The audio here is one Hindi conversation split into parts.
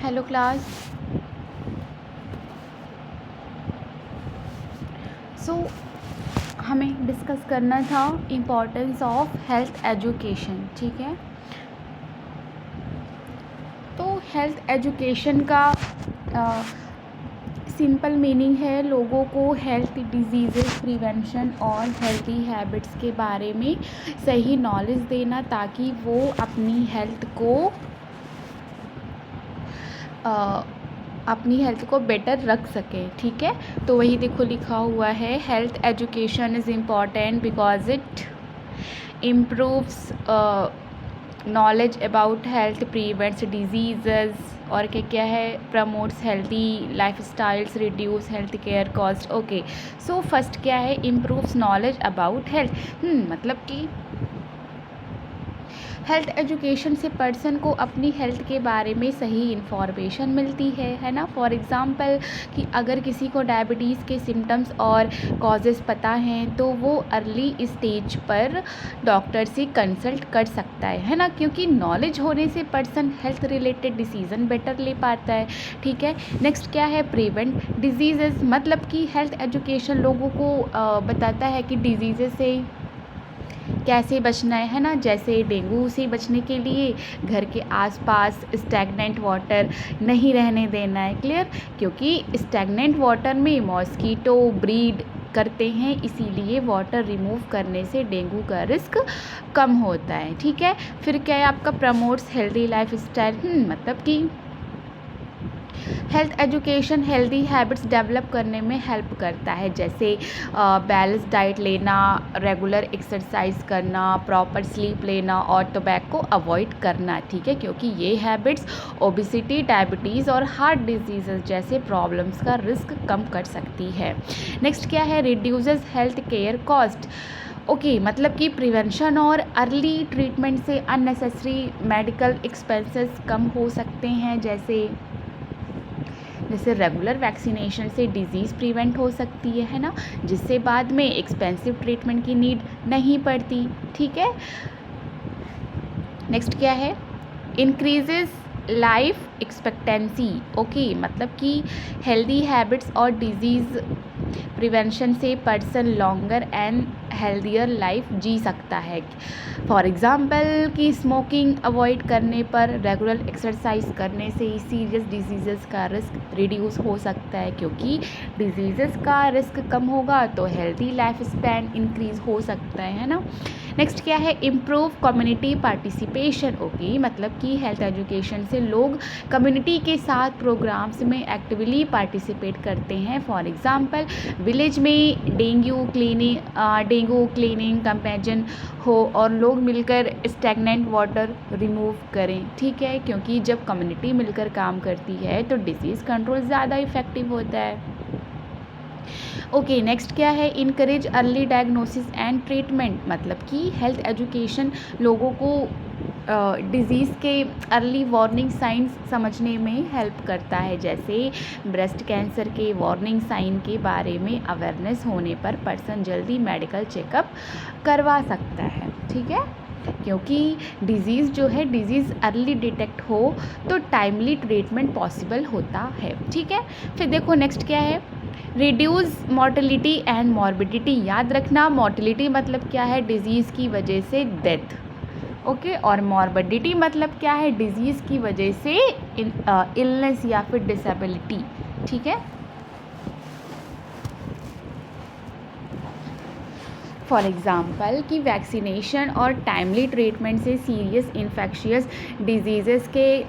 Hello class. सो हमें डिस्कस करना था इम्पोर्टेंस ऑफ हेल्थ एजुकेशन। ठीक है, तो हेल्थ एजुकेशन का सिंपल मीनिंग है लोगों को हेल्थ डिजीज़ेस प्रिवेंशन और हेल्थी हैबिट्स के बारे में सही नॉलेज देना, ताकि वो अपनी हेल्थ को बेटर रख सके। ठीक है, तो वही देखो लिखा हुआ है, health education is important because it improves knowledge about health, prevents disease और क्या क्या है, promotes healthy life styles, reduce health care cost. Okay, so first क्या है, इम्प्रूव्स नॉलेज अबाउट हेल्थ। मतलब कि हेल्थ एजुकेशन से पर्सन को अपनी हेल्थ के बारे में सही इन्फॉर्मेशन मिलती है ना। फॉर एग्ज़ाम्पल कि अगर किसी को डायबिटीज़ के सिम्टम्स और कॉजेज़ पता हैं तो वो अर्ली स्टेज पर डॉक्टर से कंसल्ट कर सकता है ना, क्योंकि नॉलेज होने से person health related decision better ले पाता है। ठीक है, नेक्स्ट क्या है, प्रिवेंट डिजीज़। मतलब कि हेल्थ एजुकेशन लोगों को बताता है कि डिजीज़ से कैसे बचना है ना। जैसे डेंगू से बचने के लिए घर के आसपास स्टैगनेंट वाटर नहीं रहने देना है। क्लियर, क्योंकि स्टैगनेंट वाटर में मॉस्कीटो ब्रीड करते हैं, इसीलिए वाटर रिमूव करने से डेंगू का रिस्क कम होता है। ठीक है, फिर क्या है आपका, प्रमोट्स हेल्दी लाइफ स्टाइल। मतलब कि health education healthy habits develop करने में हेल्प करता है, जैसे बैलेंस डाइट लेना, रेगुलर एक्सरसाइज करना, प्रॉपर स्लीप लेना और टोबैको अवॉइड करना। ठीक है, क्योंकि ये हैबिट्स ओबिसिटी, डायबिटीज़ और हार्ट डिजीज़ जैसे प्रॉब्लम्स का रिस्क कम कर सकती है। नेक्स्ट क्या है, reduces health care cost. Okay, मतलब कि प्रिवेंशन और अर्ली ट्रीटमेंट से अननेसेसरी मेडिकल एक्सपेंसेस कम हो सकते हैं, जैसे रेगुलर वैक्सीनेशन से डिज़ीज़ प्रिवेंट हो सकती है ना, जिससे बाद में एक्सपेंसिव ट्रीटमेंट की नीड नहीं पड़ती। ठीक है, नेक्स्ट क्या है, इंक्रीजेस लाइफ एक्सपेक्टेंसी। ओके, मतलब कि हेल्दी हैबिट्स और डिजीज़ प्रिवेंशन से person longer and healthier life जी सकता है। फॉर एग्ज़ाम्पल कि स्मोकिंग अवॉइड करने पर, रेगुलर एक्सरसाइज करने से सीरियस डिजीज़ का रिस्क रिड्यूस हो सकता है, क्योंकि डिजीज़ का रिस्क कम होगा तो हेल्दी लाइफ स्पैन इंक्रीज़ हो सकता है ना। नेक्स्ट क्या है, इम्प्रूव कम्युनिटी पार्टिसिपेशन। ओके, मतलब कि हेल्थ एजुकेशन से लोग कम्युनिटी के साथ प्रोग्राम्स में एक्टिवली पार्टिसिपेट करते हैं। फॉर एग्ज़ाम्पल विलेज में डेंगू क्लीनिंग कैंपेन हो और लोग मिलकर स्टैगनेंट वाटर रिमूव करें। ठीक है, क्योंकि जब कम्युनिटी मिलकर काम करती है तो डिसीज़ कंट्रोल ज़्यादा इफ़ेक्टिव होता है। ओके, नेक्स्ट क्या है, encourage early diagnosis and treatment. मतलब कि हेल्थ एजुकेशन लोगों को डिज़ीज़ के अर्ली वार्निंग साइंस समझने में हेल्प करता है, जैसे ब्रेस्ट कैंसर के वार्निंग साइन के बारे में अवेयरनेस होने पर पर्सन जल्दी मेडिकल चेकअप करवा सकता है। ठीक है, क्योंकि डिज़ीज़ जो है, डिज़ीज़ अर्ली डिटेक्ट हो तो टाइमली ट्रीटमेंट पॉसिबल होता है। ठीक है, फिर देखो नेक्स्ट क्या है, रिड्यूस मॉर्टेलिटी एंड मॉर्बिडिटी। याद रखना, मॉर्टेलिटी मतलब क्या है, डिजीज़ की वजह से डेथ। ओके, और मॉर्बिडिटी मतलब क्या है, डिजीज़ की वजह से इलनेस या फिर डिसेबिलिटी। ठीक है, फॉर एग्ज़ाम्पल कि वैक्सीनेशन और टाइमली ट्रीटमेंट से सीरियस इन्फेक्शियस डिजीज़ के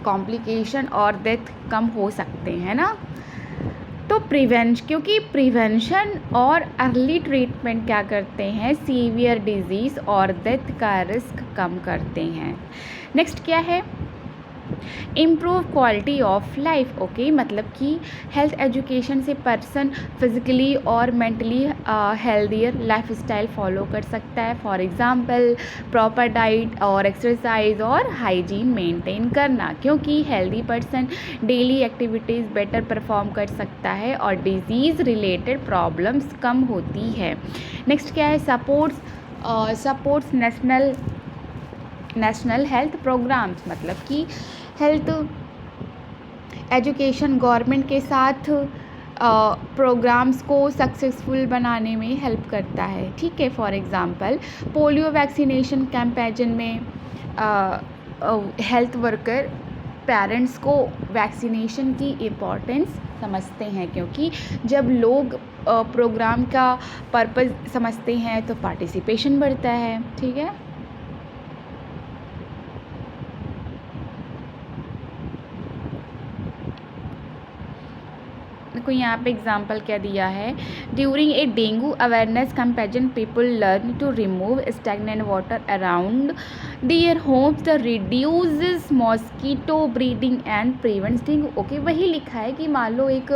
कॉम्प्लिकेशन और डेथ कम हो सकते हैं ना। तो क्योंकि प्रिवेंशन और अर्ली ट्रीटमेंट क्या करते हैं, सीवियर डिजीज़ और डेथ का रिस्क कम करते हैं। नेक्स्ट क्या है, improve quality of life. Okay, मतलब कि हेल्थ एजुकेशन से पर्सन फिज़िकली और mentally healthier life style follow कर सकता है। फॉर एग्ज़ाम्पल प्रॉपर डाइट और एक्सरसाइज और हाइजीन मेंटेन करना, क्योंकि healthy person daily activities better perform कर सकता है और डिजीज़ रिलेटेड प्रॉब्लम्स कम होती है। नेक्स्ट क्या है, सपोर्ट्स नेशनल हेल्थ प्रोग्राम्स। मतलब कि हेल्थ एजुकेशन गवर्नमेंट के साथ प्रोग्राम्स को सक्सेसफुल बनाने में हेल्प करता है, ठीक है। For example polio vaccination campaign में हेल्थ वर्कर पेरेंट्स को वैक्सीनेशन की इम्पोर्टेंस समझते हैं, क्योंकि जब लोग प्रोग्राम का पर्पस समझते हैं तो पार्टिसिपेशन बढ़ता है, ठीक है। देखो यहाँ पे एग्जाम्पल क्या दिया है, during a dengue awareness campaign people learn to remove stagnant water around their homes the reduces mosquito breeding and prevents dengue. Okay, वही लिखा है कि मान लो एक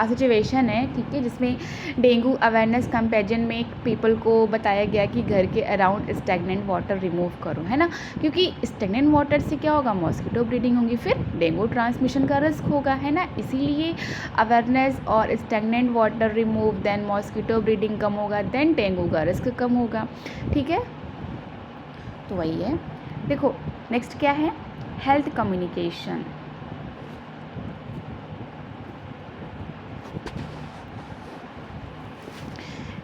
सिचुएशन है, ठीक है, जिसमें डेंगू अवेयरनेस कैंपेन में एक पीपल को बताया गया कि घर के अराउंड स्टैग्नेंट वाटर रिमूव करो, है ना, क्योंकि स्टैग्नेंट वाटर से क्या होगा, मॉस्किटो ब्रीडिंग होगी, फिर डेंगू ट्रांसमिशन का रिस्क होगा, है ना। इसीलिए अवेयरनेस और stagnant water remove, then mosquito breeding कम होगा, देन डेंगू का रिस्क कम होगा, ठीक है। तो वही है। देखो नेक्स्ट क्या है, हेल्थ कम्युनिकेशन।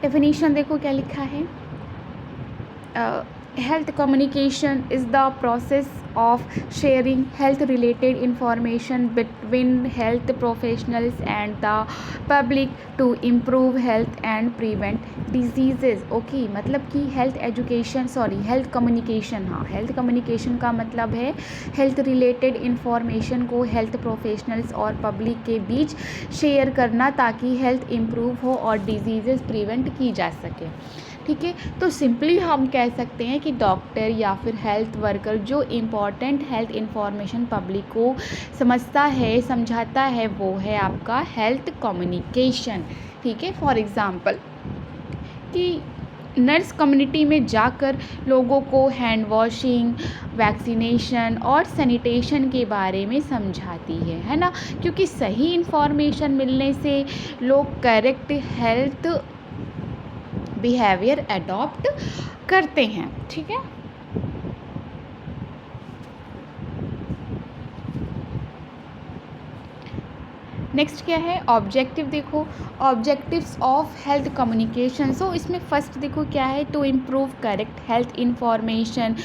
डेफिनेशन देखो क्या लिखा है, health communication is the process of sharing health related information between health professionals and the public to improve health and prevent diseases। Okay, मतलब कि हेल्थ कम्युनिकेशन, हाँ, हेल्थ कम्युनिकेशन का मतलब है हेल्थ रिलेटेड इंफॉर्मेशन को हेल्थ प्रोफेशनल्स और पब्लिक के बीच शेयर करना ताकि हेल्थ इम्प्रूव हो और डिजीज़ेस प्रिवेंट की जा सके, ठीक है। तो सिंपली हम कह सकते हैं कि डॉक्टर या फिर हेल्थ वर्कर जो इम्पॉर्टेंट हेल्थ इंफॉर्मेशन पब्लिक को समझाता है वो है आपका हेल्थ कम्युनिकेशन, ठीक है। फॉर एग्ज़ाम्पल कि नर्स कम्युनिटी में जाकर लोगों को हैंड वॉशिंग, वैक्सीनेशन और सैनिटेशन के बारे में समझाती है ना, क्योंकि सही इन्फॉर्मेशन मिलने से लोग करेक्ट हेल्थ बिहेवियर अडॉप्ट करते हैं, ठीक है। नेक्स्ट क्या है, ऑब्जेक्टिव। देखो objectives of health communication, so इसमें फर्स्ट देखो क्या है, to improve correct health information,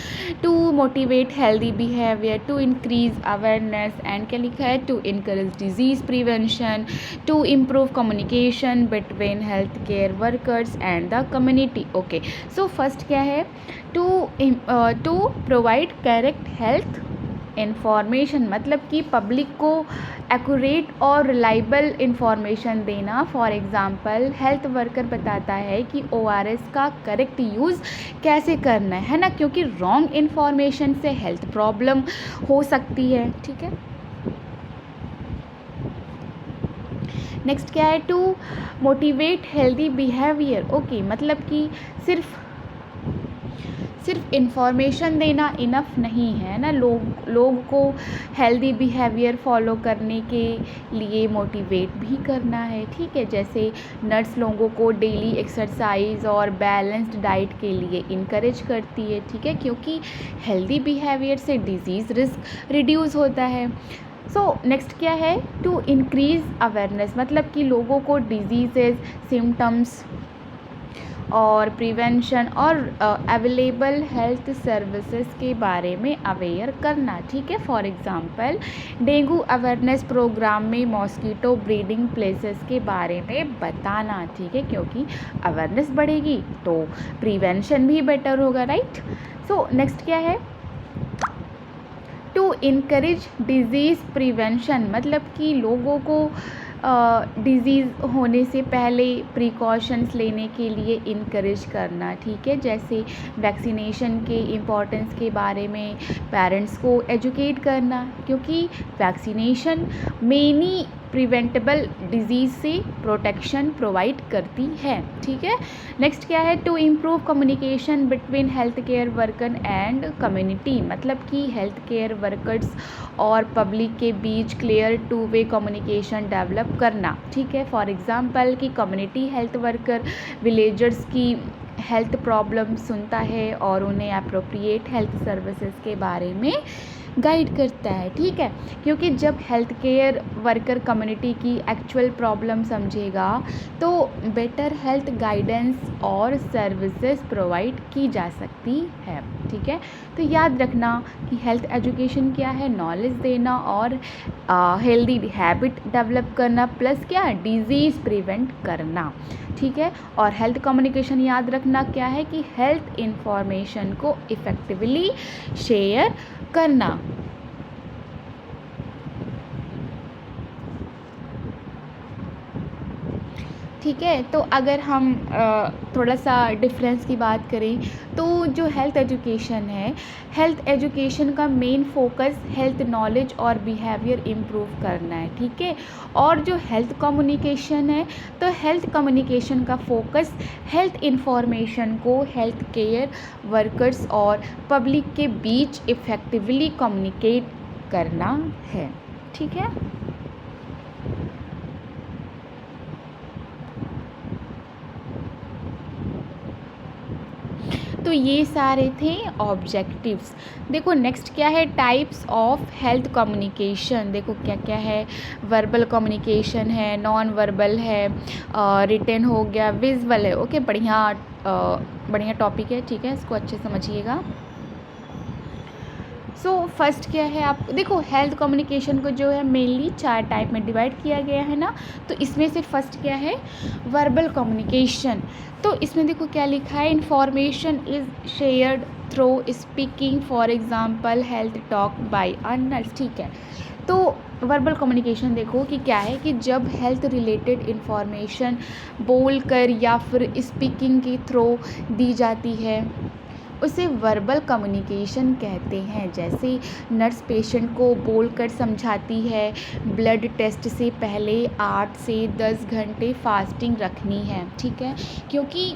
to motivate healthy behaviour, to increase awareness and क्या लिखा है, to encourage disease prevention, to improve communication between health care workers and the community. Okay, so first क्या है, to provide correct health information, मतलब कि पब्लिक को एक्यूरेट और रिलायबल इन्फॉर्मेशन देना। फॉर एग्ज़ाम्पल हेल्थ वर्कर बताता है कि ORS का करेक्ट यूज़ कैसे करना है ना, क्योंकि रॉन्ग इन्फॉर्मेशन से हेल्थ प्रॉब्लम हो सकती है, ठीक है। नेक्स्ट क्या है, to motivate healthy behaviour. Okay, मतलब कि सिर्फ इन्फॉर्मेशन देना इनफ नहीं है ना, लोग को हेल्दी बिहेवियर फॉलो करने के लिए मोटिवेट भी करना है, ठीक है। जैसे नर्स लोगों को डेली एक्सरसाइज और बैलेंस्ड डाइट के लिए इनकरेज करती है, ठीक है, क्योंकि हेल्दी बिहेवियर से डिजीज़ रिस्क रिड्यूस होता है। सो नेक्स्ट क्या है, टू इंक्रीज़ अवेयरनेस, मतलब कि लोगों को डिजीज़ेज, सिम्टम्स और प्रिवेंशन और अवेलेबल हेल्थ सर्विसेज के बारे में अवेयर करना, ठीक है। For example dengue awareness programme में मॉस्किटो ब्रीडिंग प्लेसेस के बारे में बताना, ठीक है, क्योंकि अवेयरनेस बढ़ेगी तो प्रिवेंशन भी बेटर होगा, राइट। सो नेक्स्ट क्या है, टू इनकरेज डिज़ीज़ प्रिवेंशन, मतलब कि लोगों को डिज़ीज़ होने से पहले प्रिकॉशंस लेने के लिए इनकरेज करना, ठीक है। जैसे वैक्सीनेशन के इम्पोर्टेंस के बारे में पेरेंट्स को एजुकेट करना, क्योंकि वैक्सीनेशन मेनी प्रिवेंटेबल डिजीज़ से प्रोटेक्शन प्रोवाइड करती है, ठीक है। नेक्स्ट क्या है, to improve communication between health care worker and community, मतलब कि हेल्थ केयर वर्कर्स और पब्लिक के बीच clear two way communication develop करना, ठीक है। फॉर एग्ज़ाम्पल कि कम्युनिटी हेल्थ वर्कर विलेजर्स की हेल्थ प्रॉब्लम सुनता है और उन्हें अप्रोप्रिएट हेल्थ सर्विसेज के बारे में गाइड करता है, ठीक है। क्योंकि जब हेल्थ केयर वर्कर कम्युनिटी की एक्चुअल प्रॉब्लम समझेगा तो बेटर हेल्थ गाइडेंस और सर्विसेज प्रोवाइड की जा सकती है, ठीक है। तो याद रखना कि हेल्थ एजुकेशन क्या है, नॉलेज देना और हेल्दी हैबिट डेवलप करना, प्लस क्या, डिजीज़ प्रिवेंट करना, ठीक है। और हेल्थ कम्युनिकेशन याद रखना क्या है कि हेल्थ इंफॉर्मेशन को इफ़ेक्टिवली शेयर करना। ठीक है। तो अगर हम थोड़ा सा डिफरेंस की बात करें तो जो हेल्थ एजुकेशन है, हेल्थ एजुकेशन का मेन फोकस हेल्थ नॉलेज और बिहेवियर इम्प्रूव करना है, ठीक है। और जो हेल्थ कम्युनिकेशन है, तो हेल्थ कम्युनिकेशन का फोकस हेल्थ इंफॉर्मेशन को हेल्थ केयर वर्कर्स और पब्लिक के बीच इफ़ेक्टिवली कम्युनिकेट करना है, ठीक है। तो ये सारे थे ऑब्जेक्टिव्स। देखो नेक्स्ट क्या है, टाइप्स ऑफ हेल्थ कम्युनिकेशन। देखो क्या क्या है, वर्बल कम्युनिकेशन है, नॉन वर्बल है, रिटन हो गया, विजुअल है। ओके, बढ़िया टॉपिक है, ठीक है, इसको अच्छे समझिएगा। सो फर्स्ट क्या है, आप देखो हेल्थ कम्युनिकेशन को जो है मेनली 4 टाइप में डिवाइड किया गया है ना। तो इसमें से फर्स्ट क्या है, वर्बल कम्युनिकेशन। तो इसमें देखो क्या लिखा है, information is shared through speaking, for example health talk bye a nurse, ठीक है। तो वर्बल कम्युनिकेशन देखो कि क्या है कि जब हेल्थ रिलेटेड इन्फॉर्मेशन बोल कर या फिर स्पीकिंग के थ्रू दी जाती है उसे वर्बल कम्युनिकेशन कहते हैं। जैसे नर्स पेशेंट को बोलकर समझाती है ब्लड टेस्ट से पहले 8 से 10 घंटे फास्टिंग रखनी है, ठीक है। क्योंकि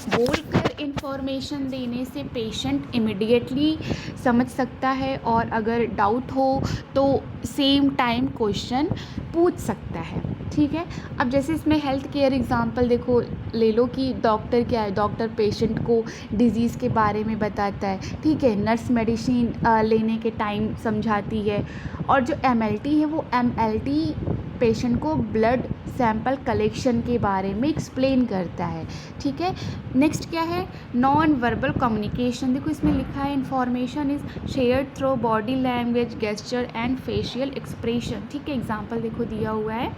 बोलकर इन्फॉर्मेशन देने से पेशेंट इमिडिएटली समझ सकता है और अगर डाउट हो तो सेम टाइम क्वेश्चन पूछ सकता है, ठीक है। अब जैसे इसमें हेल्थ केयर एग्जांपल देखो ले लो कि डॉक्टर क्या है, डॉक्टर पेशेंट को डिजीज़ के बारे में बताता है, ठीक है। नर्स मेडिसिन लेने के टाइम समझाती है। और जो एमएलटी है वो एमएलटी पेशेंट को ब्लड सैंपल कलेक्शन के बारे में एक्सप्लेन करता है, ठीक है। नेक्स्ट क्या है, नॉन वर्बल कम्युनिकेशन। देखो इसमें लिखा है information is shared through body language, gesture and facial expression, ठीक है। एग्जांपल देखो दिया हुआ है,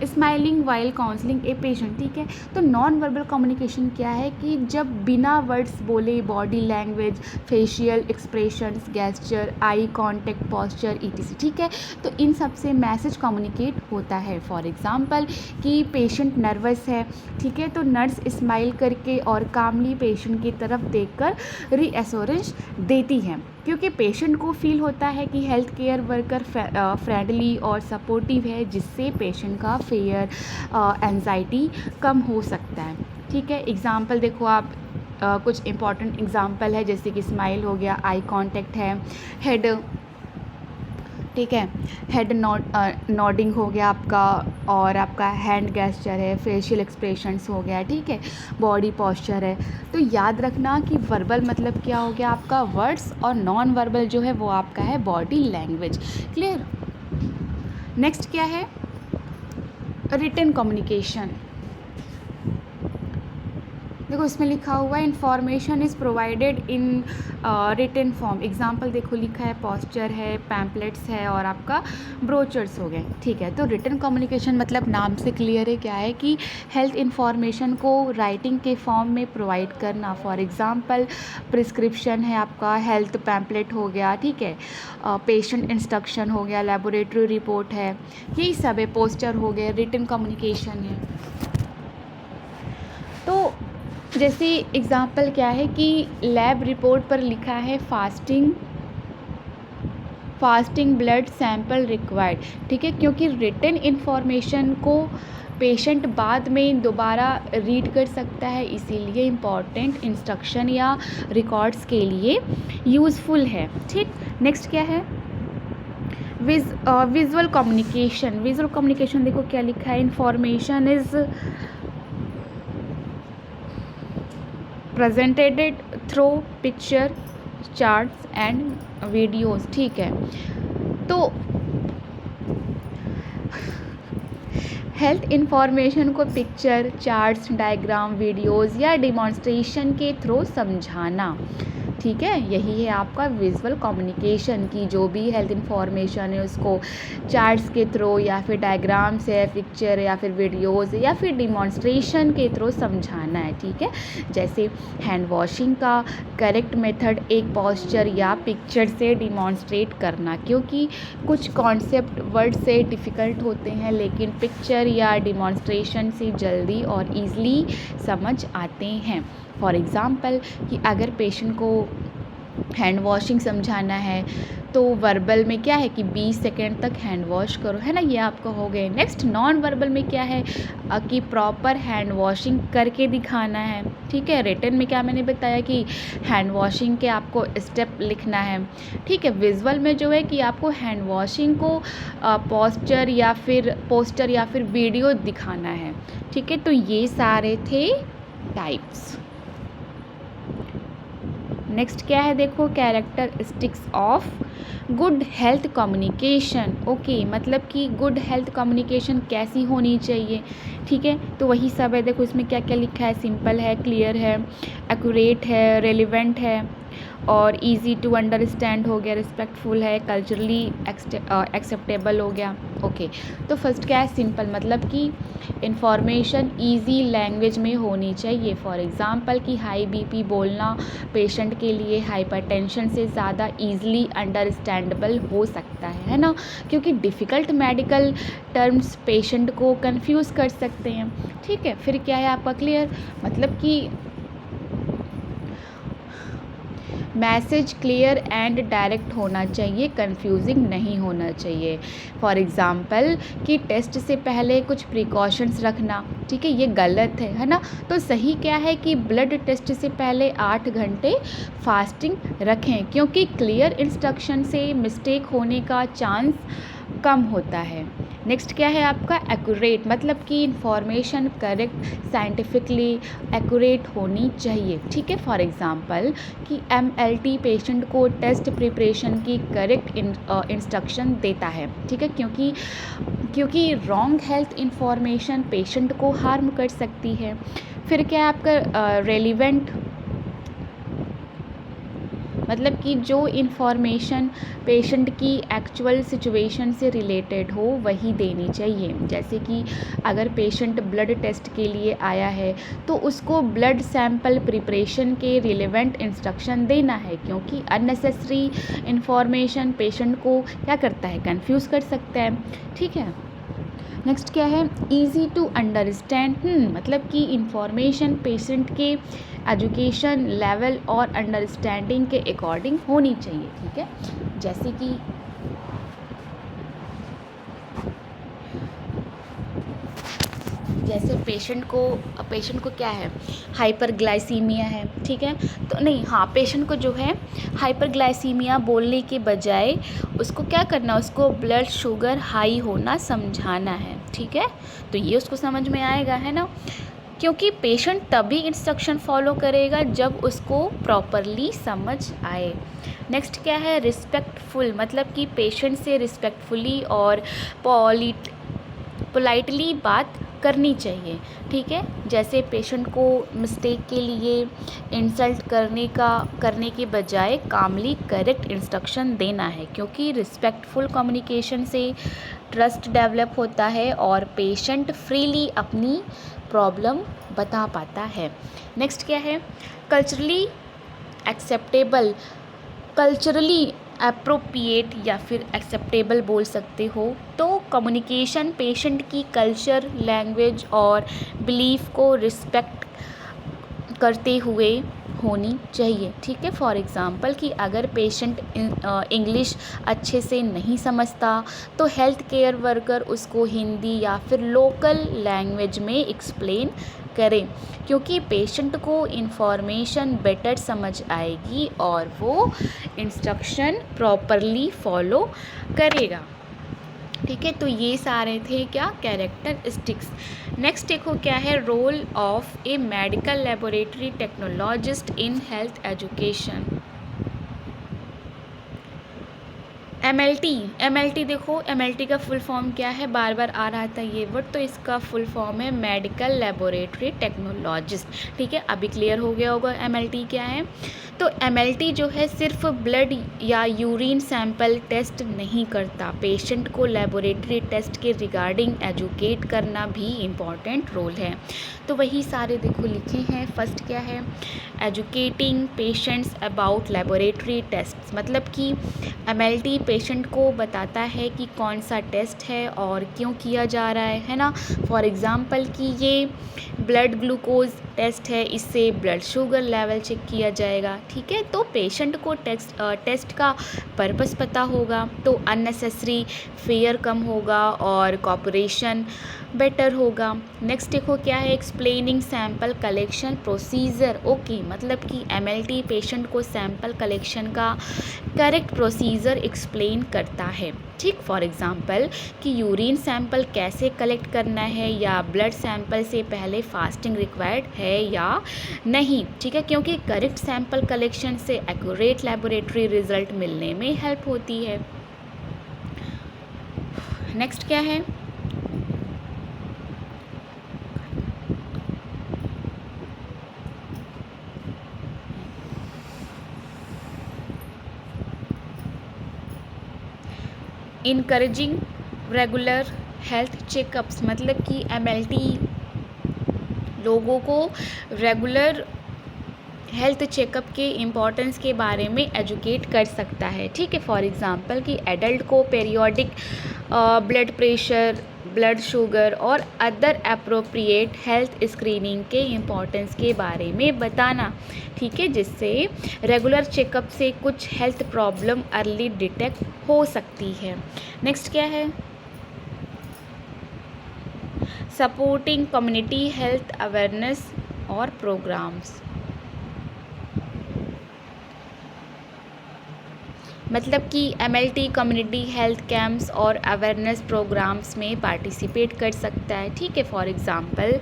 smiling while counselling a patient, ठीक है। तो नॉन वर्बल कम्युनिकेशन क्या है कि जब बिना वर्ड्स बोले body language, facial expressions, gesture, eye contact, posture etc, ठीक है। तो इन सब से मैसेज कम्युनिकेट होता है। फॉर एग्जांपल कि पेशेंट नर्वस है, ठीक है, तो नर्स स्माइल करके और कामली पेशेंट की तरफ देखकर रीअश्योरेंस देती है, क्योंकि पेशेंट को फील होता है कि हेल्थ केयर वर्कर फ्रेंडली और सपोर्टिव है, जिससे पेशेंट का फियर एंजाइटी कम हो सकता है, ठीक है। एग्जांपल देखो आप कुछ इंपॉर्टेंट एग्जांपल है, जैसे कि स्माइल हो गया, आई कांटेक्ट है, हेड, ठीक है, हेड नॉडिंग हो गया आपका, और आपका हैंड गेस्चर है, फेशियल एक्सप्रेशंस हो गया, ठीक है, बॉडी पॉस्चर है। तो याद रखना कि वर्बल मतलब क्या हो गया आपका वर्ड्स, और नॉन वर्बल जो है वो आपका है बॉडी लैंग्वेज। क्लियर। नेक्स्ट क्या है, रिटन कम्युनिकेशन। देखो इसमें लिखा हुआ है information is provided in written form. Example देखो लिखा है पोस्टर है, पैम्पलेट्स है और आपका ब्रोचर्स हो गए, ठीक है। तो रिटन कम्युनिकेशन मतलब नाम से क्लियर है क्या है कि हेल्थ इन्फॉर्मेशन को राइटिंग के फॉर्म में प्रोवाइड करना। फॉर एग्जांपल प्रिस्क्रिप्शन है आपका, हेल्थ पैम्पलेट हो गया, ठीक है, पेशेंट इंस्ट्रक्शन हो गया, लेबोरेटरी रिपोर्ट है, यही सब है, पोस्टर हो गया, रिटन कम्युनिकेशन है। तो जैसे एग्जांपल क्या है कि लैब रिपोर्ट पर लिखा है फास्टिंग ब्लड सैंपल रिक्वायर्ड, ठीक है, क्योंकि रिटन इन्फॉर्मेशन को पेशेंट बाद में दोबारा रीड कर सकता है, इसीलिए इम्पॉर्टेंट इंस्ट्रक्शन या रिकॉर्ड्स के लिए यूज़फुल है, ठीक। नेक्स्ट क्या है, विजुअल कम्युनिकेशन। विजुअल कम्युनिकेशन देखो क्या लिखा है, information is presented through picture, charts and videos, ठीक है। तो हेल्थ इंफॉर्मेशन को पिक्चर, चार्ट्स, डायग्राम, वीडियोस या डिमॉन्स्ट्रेशन के थ्रू समझाना, ठीक है। यही है आपका विजुअल कम्युनिकेशन की जो भी हेल्थ इंफॉर्मेशन है उसको चार्ट्स के थ्रू या फिर डायग्राम से, पिक्चर या फिर वीडियोस या फिर डिमॉन्स्ट्रेशन के थ्रू समझाना है, ठीक है। जैसे हैंड वॉशिंग का करेक्ट मेथड एक पोस्चर या पिक्चर से डिमॉन्स्ट्रेट करना, क्योंकि कुछ कॉन्सेप्ट वर्ड से डिफ़िकल्ट होते हैं लेकिन पिक्चर या डिमॉन्स्ट्रेशन से जल्दी और ईज़िली समझ आते हैं। फॉर एग्ज़ाम्पल कि अगर पेशेंट को हैंड वॉशिंग समझाना है तो वर्बल में क्या है कि 20 सेकेंड तक हैंड वॉश करो, है ना, ये आपका हो गया। नेक्स्ट नॉन वर्बल में क्या है कि प्रॉपर हैंड वॉशिंग करके दिखाना है, ठीक है। रिटन में क्या मैंने बताया कि हैंड वॉशिंग के आपको स्टेप लिखना है, ठीक है। विजुअल में जो है कि आपको हैंड वॉशिंग को पोस्टर या फिर वीडियो दिखाना है, ठीक है। तो ये सारे थे टाइप्स। नेक्स्ट क्या है देखो, characteristics of good health communication. Okay, मतलब कि गुड हेल्थ कम्युनिकेशन कैसी होनी चाहिए, ठीक है। तो वही सब है, देखो इसमें क्या क्या लिखा है, सिंपल है, क्लियर है, एक्यूरेट है, रेलिवेंट है और इजी टू अंडरस्टैंड हो गया, रिस्पेक्टफुल है, कल्चरली एक्सेप्टेबल हो गया। ओके, तो फर्स्ट क्या है, सिंपल, मतलब कि इंफॉर्मेशन इजी लैंग्वेज में होनी चाहिए। फॉर एग्जांपल कि हाई बीपी बोलना पेशेंट के लिए हाइपरटेंशन से ज़्यादा इजीली अंडरस्टैंडेबल हो सकता है ना, क्योंकि डिफ़िकल्ट मेडिकल टर्म्स पेशेंट को कंफ्यूज कर सकते हैं, ठीक है। फिर क्या है आपका क्लियर, मतलब कि मैसेज क्लियर एंड डायरेक्ट होना चाहिए, कंफ्यूजिंग नहीं होना चाहिए। फॉर एग्ज़ाम्पल कि टेस्ट से पहले कुछ प्रिकॉशंस रखना, ठीक है, ये गलत है ना। तो सही क्या है कि ब्लड टेस्ट से पहले 8 घंटे फास्टिंग रखें, क्योंकि क्लियर इंस्ट्रक्शन से मिस्टेक होने का चांस कम होता है। नेक्स्ट क्या है आपका एक्यूरेट, मतलब कि इंफॉर्मेशन करेक्ट साइंटिफिकली एक्यूरेट होनी चाहिए, ठीक है। फॉर एग्जांपल कि MLT पेशेंट को टेस्ट प्रिपरेशन की करेक्ट इंस्ट्रक्शन देता है, ठीक है, क्योंकि रॉन्ग हेल्थ इंफॉर्मेशन पेशेंट को हार्म कर सकती है। फिर क्या है आपका रेलिवेंट, मतलब कि जो इन्फॉर्मेशन पेशेंट की एक्चुअल सिचुएशन से रिलेटेड हो वही देनी चाहिए। जैसे कि अगर पेशेंट ब्लड टेस्ट के लिए आया है तो उसको ब्लड सैंपल प्रिपरेशन के रिलेवेंट इंस्ट्रक्शन देना है, क्योंकि अननेसेसरी इन्फॉर्मेशन पेशेंट को क्या करता है, कंफ्यूज कर सकता है, ठीक है। नेक्स्ट क्या है इजी टू अंडरस्टैंड, मतलब कि इंफॉर्मेशन पेशेंट के एजुकेशन लेवल और अंडरस्टैंडिंग के अकॉर्डिंग होनी चाहिए, ठीक है। जैसे कि पेशेंट को क्या है, हाइपरग्लाइसीमिया है, ठीक है। तो नहीं, हाँ, पेशेंट को जो है हाइपरग्लाइसीमिया बोलने के बजाय उसको क्या करना, उसको ब्लड शुगर हाई होना समझाना है, ठीक है। तो ये उसको समझ में आएगा, है ना, क्योंकि पेशेंट तभी इंस्ट्रक्शन फॉलो करेगा जब उसको प्रॉपरली समझ आए। नेक्स्ट क्या है रिस्पेक्टफुल, मतलब कि पेशेंट से रिस्पेक्टफुली और पोलाइटली बात करनी चाहिए, ठीक है। जैसे पेशेंट को मिस्टेक के लिए इंसल्ट करने के बजाय कामली करेक्ट इंस्ट्रक्शन देना है, क्योंकि रिस्पेक्टफुल कम्युनिकेशन से ट्रस्ट डेवलप होता है और पेशेंट फ्रीली अपनी प्रॉब्लम बता पाता है। नेक्स्ट क्या है कल्चरली एक्सेप्टेबल, कल्चरली अप्रोप्रिएट या फिर एक्सेप्टेबल बोल सकते हो। तो कम्युनिकेशन पेशेंट की कल्चर, लैंग्वेज और बिलीफ को रिस्पेक्ट करते हुए होनी चाहिए, ठीक है। फॉर एग्ज़ाम्पल कि अगर पेशेंट इंग्लिश अच्छे से नहीं समझता तो हेल्थ केयर वर्कर उसको हिंदी या फिर लोकल लैंग्वेज में एक्सप्लेन करें, क्योंकि पेशेंट को इन्फॉर्मेशन बेटर समझ आएगी और वो इंस्ट्रक्शन प्रॉपरली फॉलो करेगा, ठीक है। तो ये सारे थे क्या कैरेक्टरिस्टिक्स। नेक्स्ट देखो क्या है role of a medical laboratory technologist in health education. MLT देखो, एमएलटी का फुल फॉर्म क्या है, बार बार आ रहा था ये वर्ड, तो इसका फुल फॉर्म है मेडिकल लेबोरेटरी टेक्नोलॉजिस्ट। ठीक है, अभी क्लियर हो गया होगा एमएलटी क्या है। तो एमएलटी जो है सिर्फ ब्लड या यूरिन सैंपल टेस्ट नहीं करता, पेशेंट को लेबोरेटरी टेस्ट के रिगार्डिंग एजुकेट करना भी इम्पॉर्टेंट रोल है। तो वही सारे देखो लिखे हैं। फर्स्ट क्या है, educating patients about laboratory test, मतलब कि एमएलटी पेशेंट को बताता है कि कौन सा टेस्ट है और क्यों किया जा रहा है ना। फॉर एग्ज़ाम्पल कि ये ब्लड ग्लूकोज टेस्ट है, इससे ब्लड शुगर लेवल चेक किया जाएगा। ठीक है, तो पेशेंट को टेस्ट का पर्पस पता होगा तो अननेसेसरी फेयर कम होगा और कॉपरेशन बेटर होगा। नेक्स्ट देखो क्या है, explaining sample collection procedure. Okay, मतलब कि एमएलटी पेशेंट को सैंपल कलेक्शन का करेक्ट प्रोसीजर एक्सप्लेन करता है। ठीक, फॉर एग्ज़ाम्पल कि यूरिन सैंपल कैसे कलेक्ट करना है या ब्लड सैंपल से पहले फास्टिंग रिक्वायर्ड है या नहीं। ठीक है, क्योंकि करेक्ट सैंपल कलेक्शन से एक्यूरेट लेबोरेटरी रिजल्ट मिलने में हेल्प होती है। नेक्स्ट क्या है, इनकरेजिंग रेगुलर हेल्थ चेकअप्स, मतलब कि एमएलटी लोगों को रेगुलर हेल्थ चेकअप के इम्पॉर्टेंस के बारे में एजुकेट कर सकता है। ठीक है, फॉर एग्ज़ाम्पल कि एडल्ट को periodic blood pressure, blood sugar और अदर अप्रोप्रिएट हेल्थ स्क्रीनिंग के इम्पॉर्टेंस के बारे में बताना। ठीक है, जिससे रेगुलर चेकअप से कुछ हेल्थ प्रॉब्लम अर्ली डिटेक्ट हो सकती है। नेक्स्ट क्या है, सपोर्टिंग कम्युनिटी हेल्थ अवेयरनेस और प्रोग्राम्स, मतलब कि एमएलटी कम्युनिटी हेल्थ कैंप्स और अवेयरनेस प्रोग्राम्स में पार्टिसिपेट कर सकता है। ठीक है, फॉर एग्ज़ाम्पल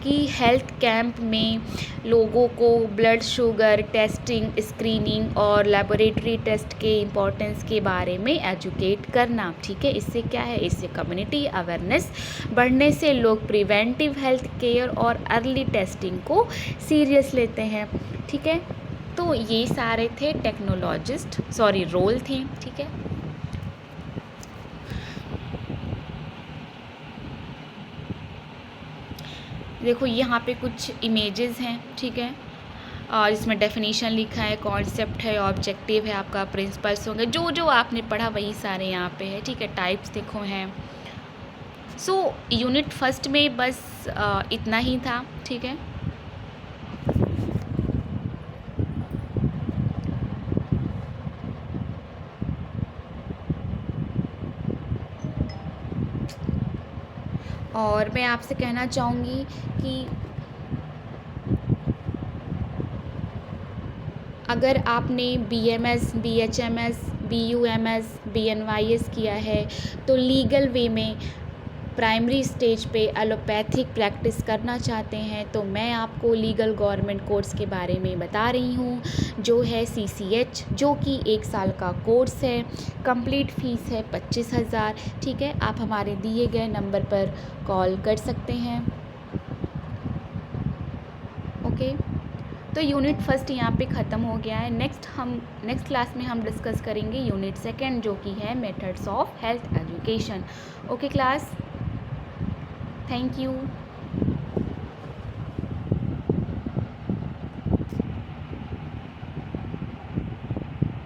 कि हेल्थ कैंप में लोगों को ब्लड शुगर टेस्टिंग, स्क्रीनिंग और लेबोरेटरी टेस्ट के इम्पोर्टेंस के बारे में एजुकेट करना। ठीक है, इससे क्या है, इससे कम्युनिटी अवेयरनेस बढ़ने से लोग प्रिवेंटिव हेल्थ केयर और अर्ली टेस्टिंग को सीरियस लेते हैं। ठीक है, तो ये सारे थे रोल थे। ठीक है, देखो यहाँ पे कुछ इमेजेस हैं। ठीक है, और इसमें डेफिनेशन लिखा है, कॉन्सेप्ट है, ऑब्जेक्टिव है, आपका प्रिंसिपल्स होंगे, जो जो आपने पढ़ा वही सारे यहाँ पे है। ठीक है, टाइप्स देखो हैं। सो यूनिट फर्स्ट में बस इतना ही था। ठीक है, और मैं आपसे कहना चाहूँगी कि अगर आपने बीएमएस, बीएचएमएस, बीयूएमएस, बीएनवाईएस किया है तो लीगल वे में प्राइमरी स्टेज पे एलोपैथिक प्रैक्टिस करना चाहते हैं तो मैं आपको लीगल गवर्नमेंट कोर्स के बारे में बता रही हूँ, जो है CCH, जो कि 1 साल का कोर्स है। कंप्लीट फ़ीस है 25,000। ठीक है, आप हमारे दिए गए नंबर पर कॉल कर सकते हैं। ओके, तो यूनिट फर्स्ट यहाँ पे ख़त्म हो गया है। नेक्स्ट क्लास में हम डिस्कस करेंगे यूनिट सेकेंड, जो कि है methods of health education. Okay class, thank you.